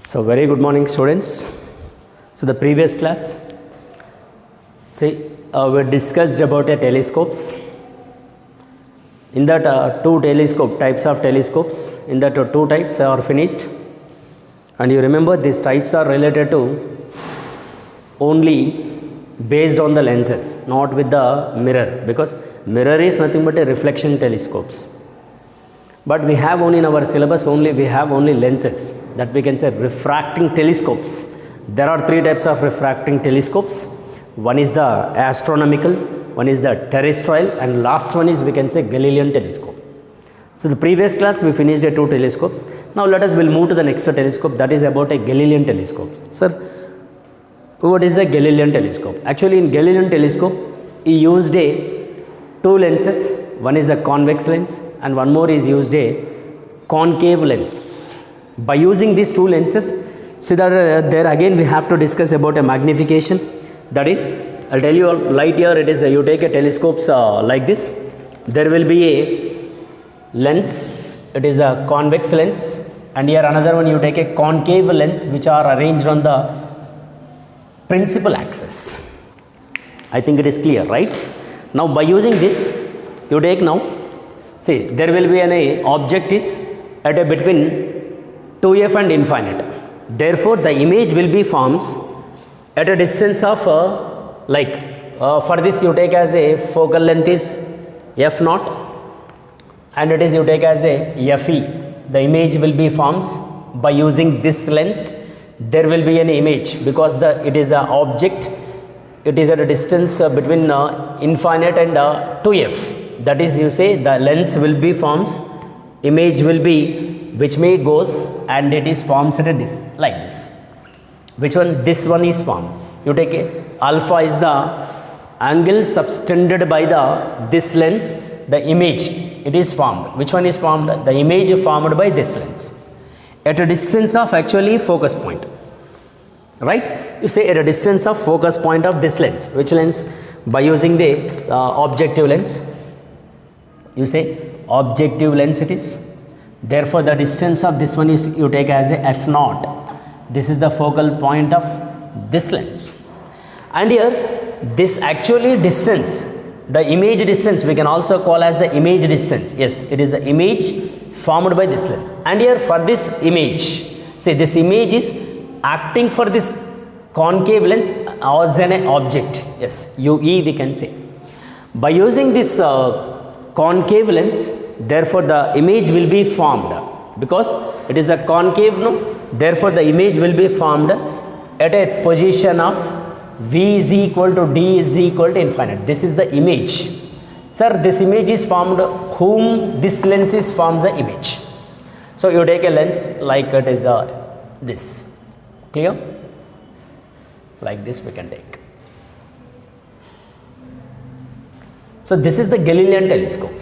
So very good morning students. So the previous class, we discussed about telescopes. In that two types of telescopes, in that two types are finished, and you remember these types are related to only based on the lenses, not with the mirror, because mirror is nothing but a reflection telescopes. But we have only in our syllabus we have only lenses, that we can say refracting telescopes. There are three types of refracting telescopes. One is the astronomical, one is the terrestrial, and last one is we can say Galilean telescope. So the previous class we finished two telescopes. Now we'll move to the next telescope, that is about a Galilean telescope. Sir, what is the Galilean telescope? Actually in Galilean telescope he used two lenses. One is a convex lens and one more is used a concave lens. By using these two lenses, see that there again we have to discuss about a magnification. That is, I'll tell you light here, it is you take a telescopes like this. There will be a lens, it is a convex lens, and here another one you take a concave lens which are arranged on the principal axis. I think it is clear, right? Now by using this, you take now, see there will be an object is at a between 2f and infinite. Therefore the image will be forms at a distance of for this you take as a focal length is f0, and it is you take as a fe. The image will be forms by using this lens. There will be an image because it is an object, it is at a distance between infinite and 2f. That is, you say the lens will be forms, image will be which may goes, and it is forms at a distance like this. Which one? This one is formed. You take alpha is the angle subtended by this lens, the image it is formed. Which one is formed? The image formed by this lens at a distance of actually focus point, right? You say at a distance of focus point of this lens. Which lens? By using the objective lens. You say objective lens it is. Therefore the distance of this one is you take as a f0. This is the focal point of this lens, and here this actually distance, the image distance we can also call as the image distance. Yes, it is the image formed by this lens, and here for this image, say this image is acting for this concave lens as an object. Yes, UE we can say. By using this concave lens, therefore the image will be formed because it is a concave, no? Therefore the image will be formed at a position of v is equal to d is equal to infinite. This is the image. Sir, this image is formed, whom this lens is formed the image. So you take a lens like it is this. Clear? Like this we can take. So this is the Galilean telescope.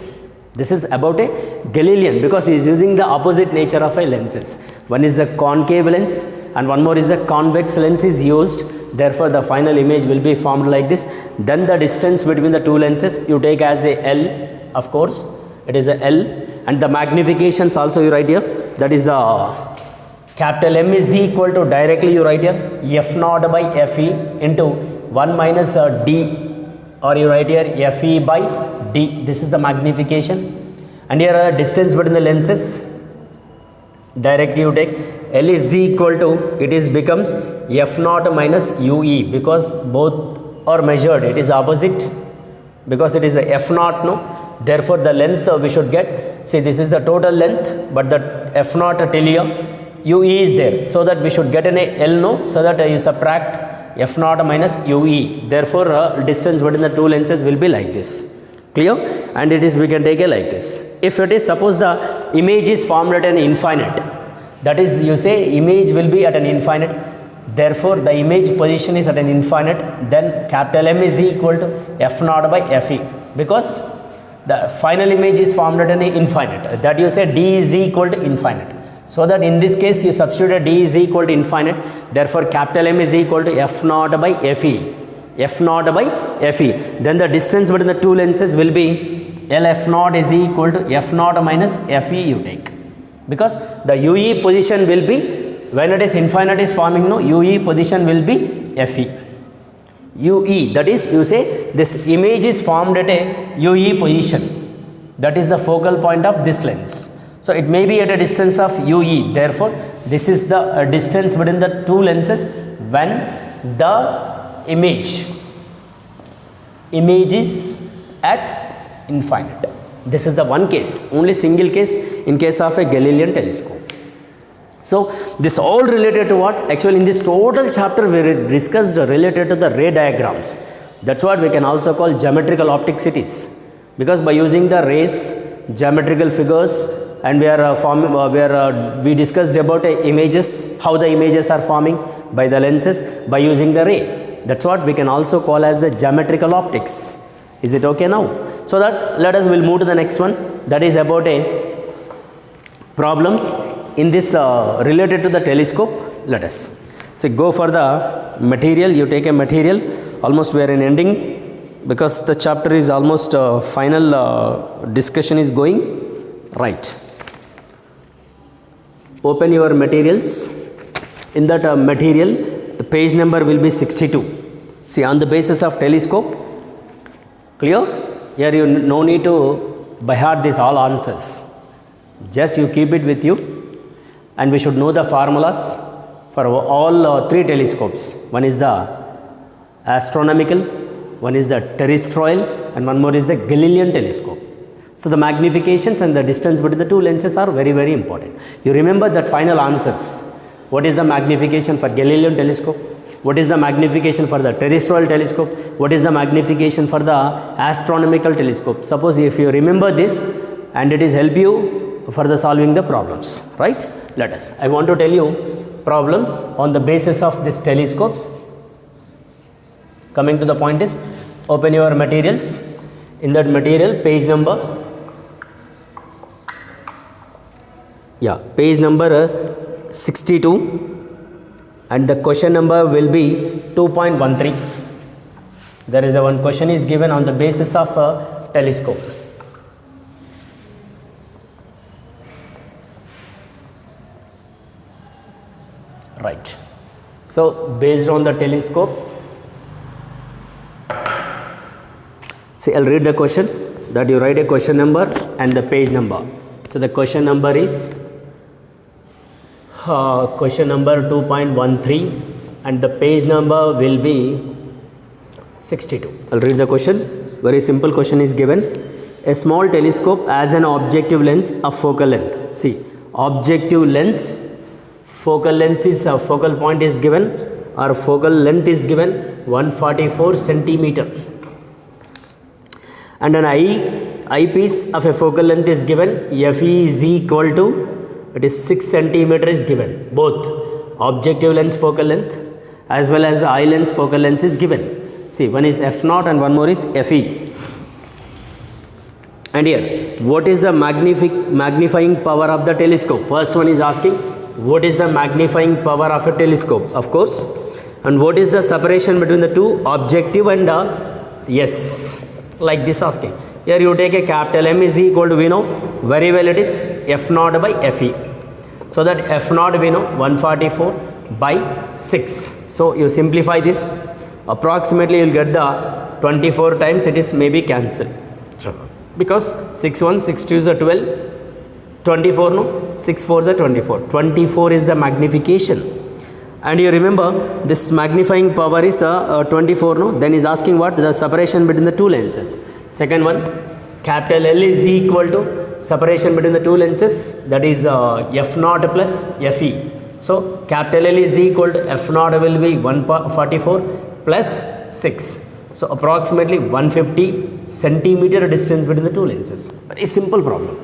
This is about a Galilean because he is using the opposite nature of a lenses. One is a concave lens and one more is a convex lens is used. Therefore the final image will be formed like this. Then the distance between the two lenses you take as a L, of course it is a L, and the magnifications also you write here, that is capital M is equal to, directly you write here, f0 by fe into 1 minus d, or you write here fe by d. This is the magnification, and here distance between the lenses, directly you take L is equal to, it is becomes f0 minus ue, because both are measured, it is opposite because it is a f0, no? Therefore the length we should get, say this is the total length, but the f0 till here ue is there, so that we should get an L, no? So that you subtract f0 minus ue. Therefore distance between the two lenses will be like this. Clear? And it is, we can take it like this. If it is, suppose the image is formed at an infinite, that is, you say image will be at an infinite, therefore the image position is at an infinite, then capital M is equal to f0 by fe, because the final image is formed at an infinite, that you say d is equal to infinite. So that in this case you substitute d is equal to infinite, therefore capital M is equal to f0 by fe, f0 by fe. Then the distance between the two lenses will be L f0 is equal to f0 minus fe you take, because the UE position will be when it is infinite is forming, no, UE position will be FE. UE, that is, you say this image is formed at a UE position. That is the focal point of this lens. So it may be at a distance of UE. Therefore, this is the distance between the two lenses when the image is at infinite. This is the one case, only single case in case of a Galilean telescope. So this all related to what? Actually in this total chapter we discussed related to the ray diagrams. That's what we can also call geometrical optics it is. Because by using the rays, geometrical figures, and we discussed about images, how the images are forming by the lenses by using the ray. That's what we can also call as the geometrical optics. Is it okay now? So that we'll move to the next one, that is about a problems in this related to the telescope. Let us go for the material. You take a material, almost we are in ending because the chapter is almost final discussion is going, right. Open your materials. In that material, the page number will be 62. See, on the basis of telescope, clear? Here you no need to by heart these all answers. Just you keep it with you, and we should know the formulas for all three telescopes. One is the astronomical, one is the terrestrial, and one more is the Galilean telescope. So the magnifications and the distance between the two lenses are very, very important. You remember that final answers. What is the magnification for Galilean telescope? What is the magnification for the terrestrial telescope? What is the magnification for the astronomical telescope? Suppose if you remember this, and it is help you for the solving the problems, right? Let us. I want to tell you problems on the basis of these telescopes. Coming to the point is, open your materials. In that material, page number, page number 62, and the question number will be 2.13. There is one question is given on the basis of a telescope. Right. So based on the telescope, see, I'll read the question, that you write a question number and the page number. So the question number is question number 2.13 and the page number will be 62. I'll read the question. Very simple question is given. A small telescope has an objective lens of focal length. See, objective lens, focal length is focal point is given, or focal length is given 144 centimeter, and an eyepiece of a focal length is given, Fe is equal to, it is 6 centimeter is given. Both objective lens focal length as well as the eye lens focal length is given. See, one is F0 and one more is Fe. And here, what is the magnifying power of the telescope? First one is asking, what is the magnifying power of a telescope? Of course. And what is the separation between the two, objective and yes, like this asking. Here you take a capital M is equal to, we know very well it is F0 by Fe. So that F0 we know 144 by 6. So you simplify this, approximately you will get the 24 times, it is maybe cancelled. Because 6 1, 6 2 is a 12, 24 no, 6 4 is a 24. 24 is the magnification. And you remember this magnifying power is 24 no, then is asking what? The separation between the two lenses. Second one, capital L is equal to separation between the two lenses, that is F0 plus Fe. So capital L is equal to F0 will be 144 plus 6. So approximately 150 centimeter distance between the two lenses. Very simple problem.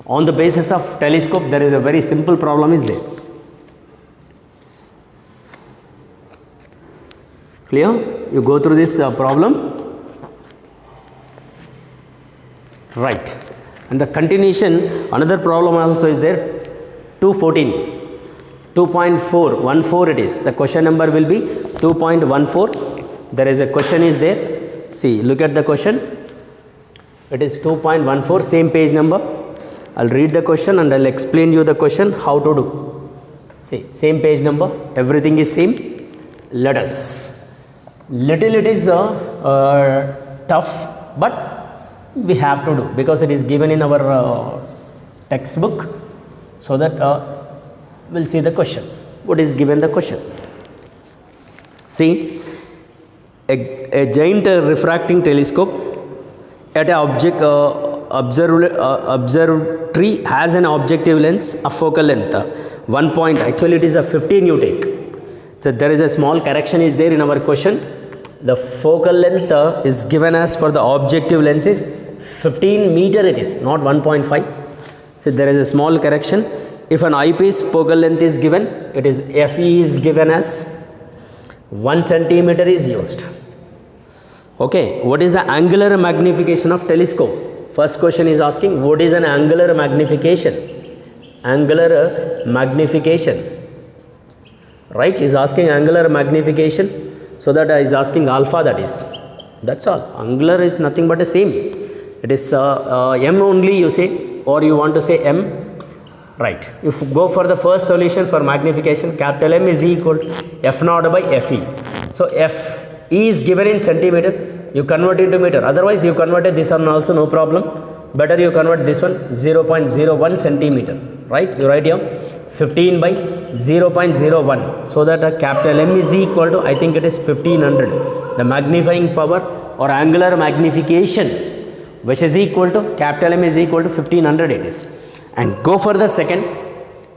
On the basis of telescope, there is a very simple problem is there. Clear? You go through this problem. Right. And the continuation, another problem also is there. 214. 2.414 it is. The question number will be 2.14. There is a question is there. See, look at the question. It is 2.14, same page number. I'll read the question and I'll explain you the question how to do. See, same page number, everything is same. Let us, little it is tough, but we have to do because it is given in our textbook, so that we'll see the question. What is given the question? See, a giant refracting telescope at an object observatory has an objective lens of focal length 1 point, actually it is a 15 you take. So there is a small correction is there in our question. The focal length is given as for the objective lens is 15 meter, it is not 1.5. So there is a small correction. If an eyepiece focal length is given, it is FE is given as 1 centimeter is used. Okay, what is the angular magnification of telescope? First question is asking what is an angular magnification? Angular magnification, right? Is asking angular magnification, so that is asking alpha, that is, that's all. Angular is nothing but the same. It is m only you say, or you want to say m, right? If you go for the first solution for magnification, capital M is equal to f naught by fe. So f e is given in centimeter, you convert into meter, otherwise you converted this one also, no problem. Better you convert this one 0.01 centimeter, right? You write here 15 by 0.01, so that capital M is equal to, I think it is 1500, the magnifying power or angular magnification, which is equal to capital M is equal to 1500 it is. And go for the second.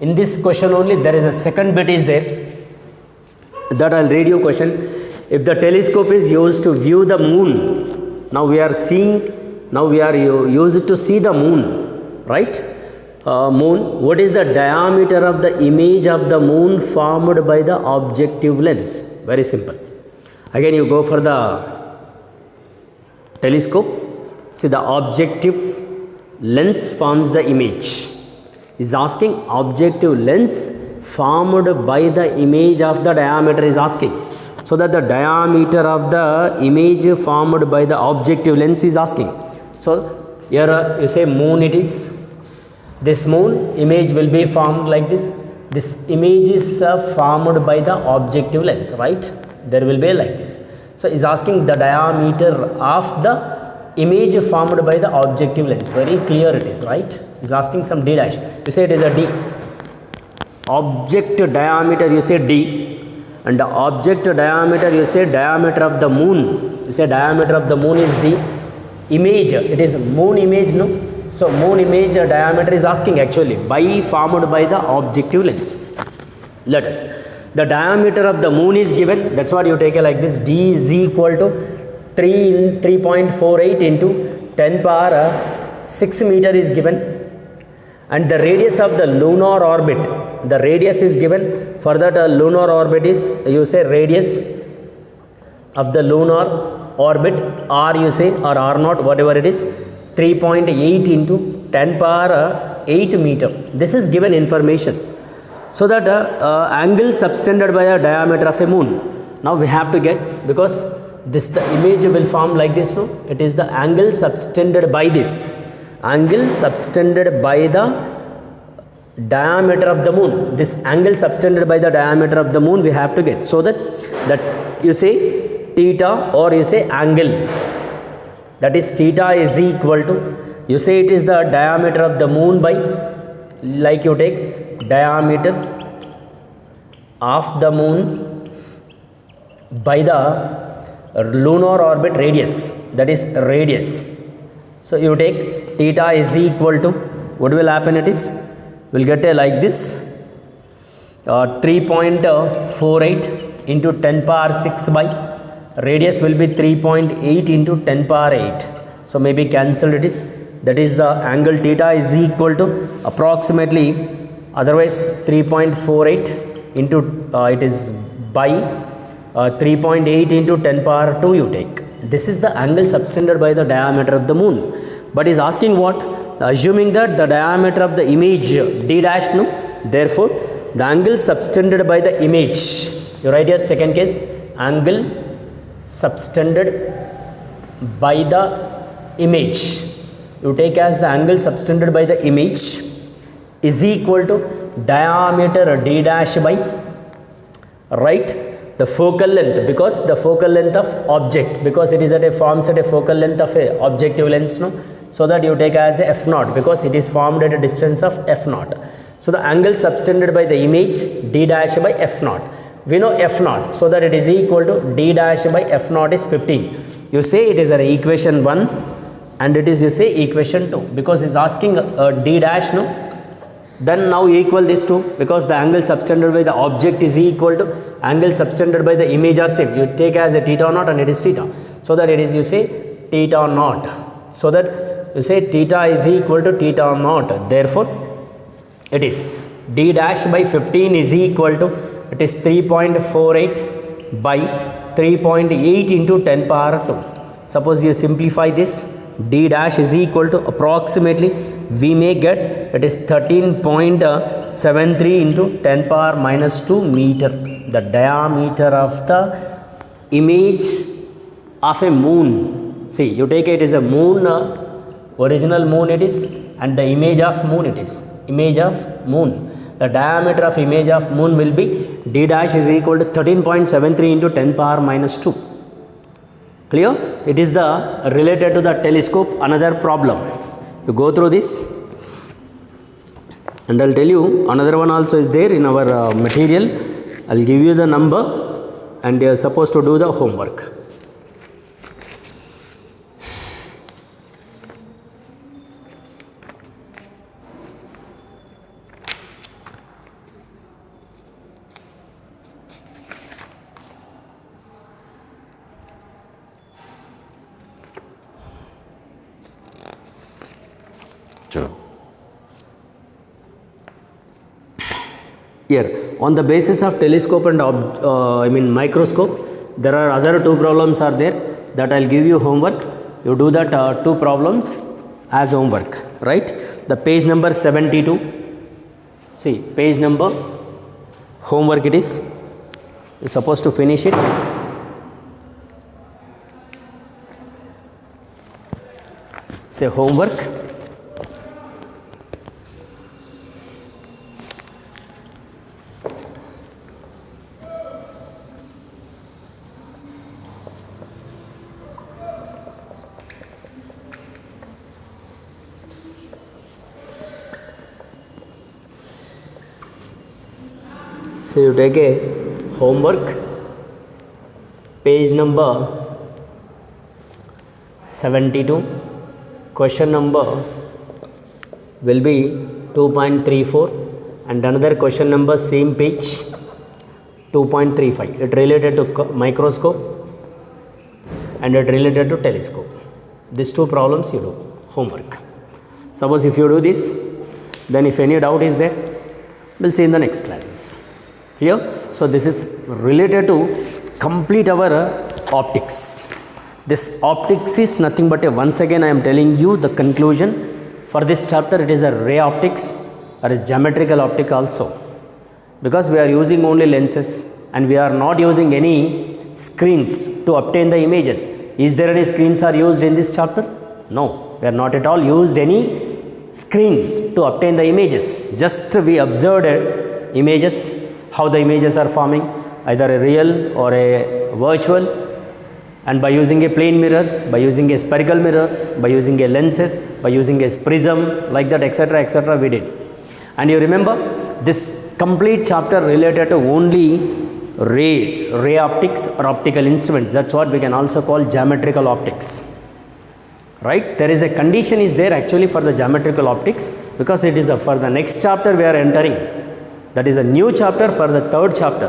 In this question only there is a second bit is there, that I'll read you question. If the telescope is used to view the moon, now we are used to see the moon, right? Moon, what is the diameter of the image of the moon formed by the objective lens? Very simple. Again you go for the telescope. See, the objective lens forms the image. Is asking objective lens formed by the image of the diameter is asking. So that the diameter of the image formed by the objective lens is asking. So here you say moon, it is. This moon image will be formed like this. This image is formed by the objective lens, right? There will be like this. So is asking the diameter of the image formed by the objective lens. Very clear it is, right? Is asking some d dash. You say it is a d. Object diameter you say d. And the object diameter you say diameter of the moon. You say diameter of the moon is d. Image, it is moon image, no? So moon image diameter is asking actually by formed by the objective lens. Let us, the diameter of the moon is given, that's what you take it like this. D is equal to 3.48 into 10 power 6 meter is given. And the radius of the lunar orbit, the radius is given. For that lunar orbit is, you say radius of the lunar orbit, r you say, or r naught, whatever it is, 3.8 into 10 power 8 meter. This is given information. So that angle subtended by the diameter of a moon. Now we have to get, because this the image will form like this, no? It is the angle subtended by this. Angle subtended by the diameter of the moon. This angle subtended by the diameter of the moon we have to get. So that you say theta, or you say angle, that is theta is equal to, you say it is the diameter of the moon by, like you take diameter of the moon by the lunar orbit radius, that is radius. So you take theta is equal to, what will happen, it is, we'll get a like this, 3.48 into 10 power 6 by, radius will be 3.8 into 10 power 8. So maybe cancelled it is, that is the angle theta is equal to approximately, otherwise 3.48 into, it is by 3.8 into 10 power 2 you take. This is the angle subtended by the diameter of the moon. But is asking what? Assuming that the diameter of the image d dash, no? Therefore, the angle subtended by the image. You write here second case, angle subtended by the image. You take as the angle subtended by the image is equal to, diameter d dash by, right, the focal length, because the focal length of object, because it is at a forms at a focal length of a objective lens, no, so that you take as a f naught, because it is formed at a distance of f naught. So the angle subtended by the image d dash by f naught, we know f naught, so that it is equal to d dash by f naught is 15. You say it is an equation 1 and it is, you say, equation 2, because it's asking d dash, no, then now equal this to, because the angle subtended by the object is equal to angle subtended by the image or shape, you take as a theta naught and it is theta, so that it is, you say, theta naught, so that you say theta is equal to theta naught, therefore it is d dash by 15 is equal to, it is 3.48 by 3.8 into 10 power 2. Suppose you simplify this, d dash is equal to approximately, we may get, it is 13.73 into 10 power minus 2 meter, the diameter of the image of a moon. See, you take it is a moon, original moon it is, and the image of moon it is, image of moon. The diameter of image of moon will be d dash is equal to 13.73 into 10 power minus 2. Clear? It is the related to the telescope, another problem. You go through this and I'll tell you another one also is there in our material. I'll give you the number and you are supposed to do the homework. Sure. Here, on the basis of telescope and microscope, there are other two problems are there that I'll give you homework. You do that two problems as homework, right? The page number 72. See, page number, homework it is. You're supposed to finish it. Say homework. So you take a homework, page number 72, question number will be 2.34 and another question number same page 2.35. It related to microscope and it related to telescope. These two problems you do homework. Suppose if you do this, then if any doubt is there, we'll see in the next classes. Clear? So this is related to complete our optics. This optics is nothing but once again I am telling you the conclusion for this chapter. It is a ray optics or a geometrical optic also, because we are using only lenses and we are not using any screens to obtain the images. Is there any screens are used in this chapter? No, we are not at all used any screens to obtain the images. Just we observed images, how the images are forming, either a real or a virtual, and by using a plane mirrors, by using a spherical mirrors, by using a lenses, by using a prism, like that, etc., we did. And you remember this complete chapter related to only ray optics or optical instruments. That's what we can also call geometrical optics, right? There is a condition is there actually for the geometrical optics, because it is for the next chapter we are entering. That is a new chapter for the third chapter.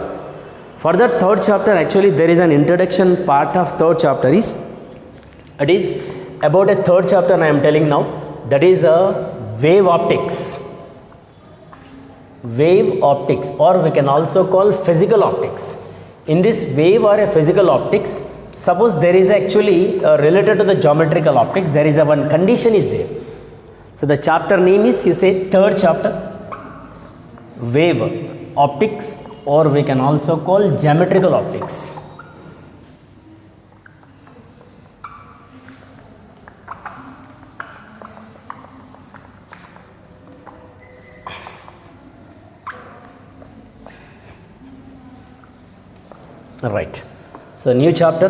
For the third chapter actually there is an introduction part of third chapter is, it is about a third chapter I am telling now, that is a wave optics. Wave optics, or we can also call physical optics. In this wave or a physical optics, suppose there is actually related to the geometrical optics, there is a one condition is there. So the chapter name is, you say, third chapter, wave optics, or we can also call geometrical optics. Right. So new chapter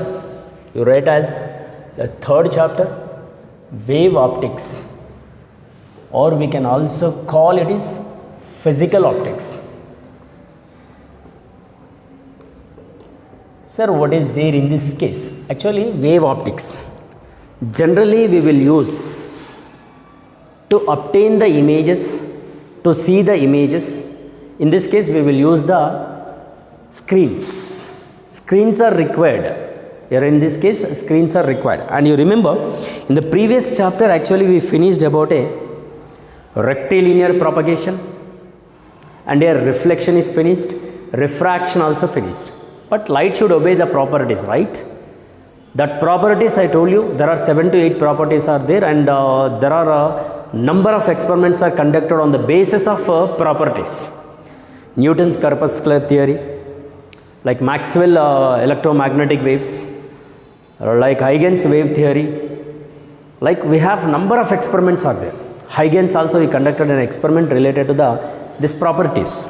you write as the third chapter, wave optics, or we can also call it is physical optics. Sir, what is there in this case? Actually, wave optics. Generally, we will use to obtain the images, to see the images. In this case, we will use the screens. Screens are required. Here in this case, screens are required. And you remember, in the previous chapter, actually we finished about a rectilinear propagation, and a reflection is finished, refraction also finished. But light should obey the properties, right? That properties I told you, there are 7 to 8 properties are there, and there are a number of experiments are conducted on the basis of properties. Newton's corpuscular theory, like Maxwell electromagnetic waves, like Huygens wave theory, like we have number of experiments are there. Huygens also he conducted an experiment related to these properties.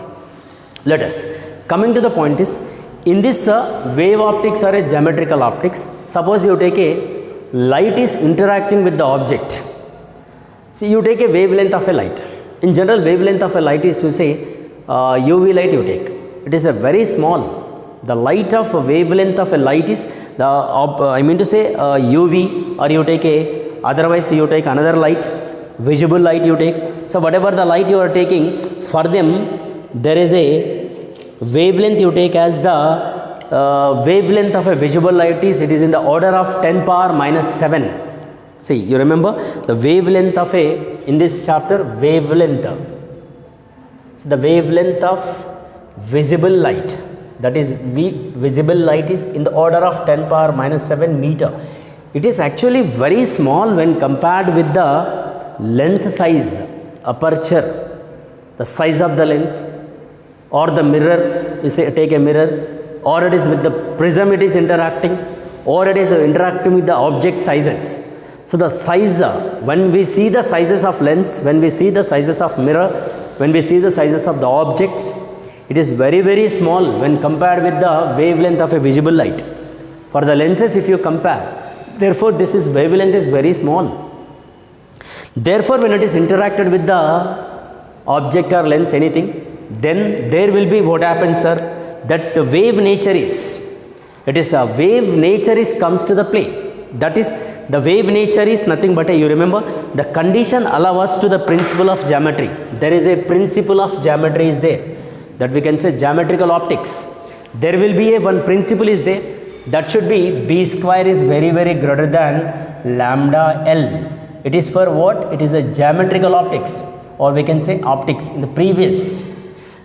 Let us, coming to the point is, in this wave optics or a geometrical optics, suppose you take a light is interacting with the object. See, you take a wavelength of a light. In general, wavelength of a light is, you say, UV light you take. It is a very small. The light of wavelength of a light is the I mean to say UV, or you take a, otherwise you take another light, visible light you take. So whatever the light you are taking, for them there is a wavelength you take as the wavelength of a visible light is, it is in the order of 10 power minus 7. See, you remember the wavelength of a, in this chapter, wavelength. So the wavelength of visible light, that is visible light is in the order of 10 power minus 7 meter. It is actually very small when compared with the lens size, aperture, the size of the lens, or the mirror, you say take a mirror, or it is with the prism it is interacting, or it is interacting with the object sizes. So the size, when we see the sizes of lens, when we see the sizes of mirror, when we see the sizes of the objects, it is very, very small when compared with the wavelength of a visible light. For the lenses, if you compare, therefore this is wavelength is very small. Therefore, when it is interacted with the object or lens, anything, then there will be what happens, sir, that the wave nature is, it is a wave nature is comes to the play. That is, the wave nature is nothing but a, you remember, the condition allow us to the principle of geometry. There is a principle of geometry is there, that we can say geometrical optics. There will be a one principle is there, that should be B square is very, very greater than lambda L. It is for what? It is a geometrical optics, or we can say optics in the previous.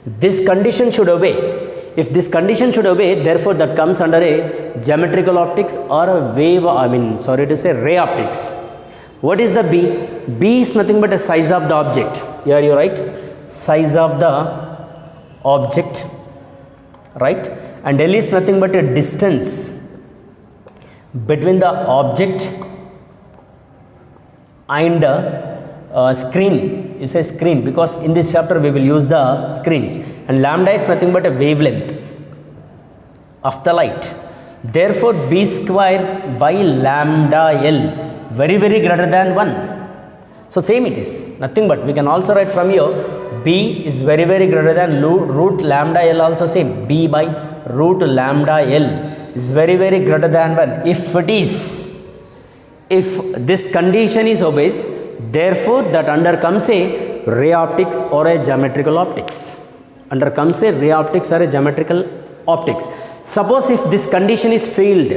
This condition should obey. If this condition should obey, therefore that comes under a geometrical optics or a wave, ray optics. What is the B? B is nothing but a size of the object. Here you write size of the object, right? And L is nothing but a distance between the object and screen. You say screen because in this chapter we will use the screens, and lambda is nothing but a wavelength of the light. Therefore, B square by lambda L very, very greater than 1. So same it is, nothing but we can also write from here, B is very, very greater than root lambda L, also same, B by root lambda L is very, very greater than 1. If it is, if this condition is obeys, therefore that under comes a ray optics or a geometrical optics. Under comes a ray optics or a geometrical optics. Suppose if this condition is failed,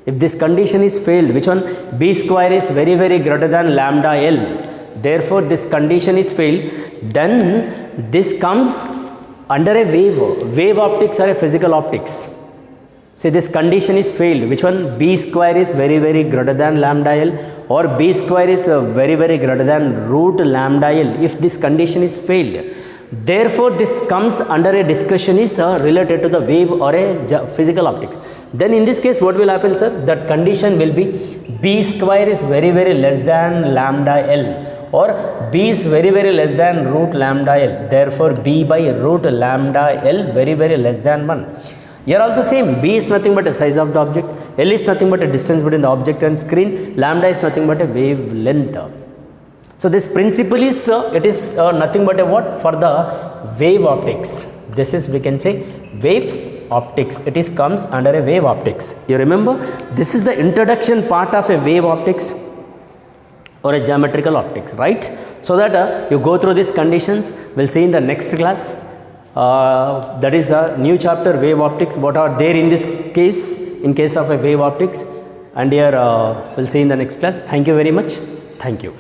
if this condition is failed, which one? B square is very, very greater than lambda L. Therefore this condition is failed, then this comes under a wave optics or a physical optics. Say this condition is failed, which one? B square is very, very greater than lambda L, or B square is very, very greater than root lambda L. If this condition is failed, therefore this comes under a discussion is related to the wave or a physical optics. Then in this case what will happen, sir? That condition will be B square is very, very less than lambda L, or B is very, very less than root lambda L. Therefore B by root lambda L very, very less than 1. Here also same, b is nothing but a size of the object, L is nothing but a distance between the object and screen, lambda is nothing but a wavelength. So this principle is it is nothing but a what for the wave optics. This is, we can say, wave optics. It is comes under a wave optics. You remember, this is the introduction part of a wave optics or a geometrical optics, right? So that you go through these conditions. We'll see in the next class. That is a new chapter, wave optics. What are there in this case, in case of a wave optics, and here we'll see in the next class. Thank you very much. Thank you.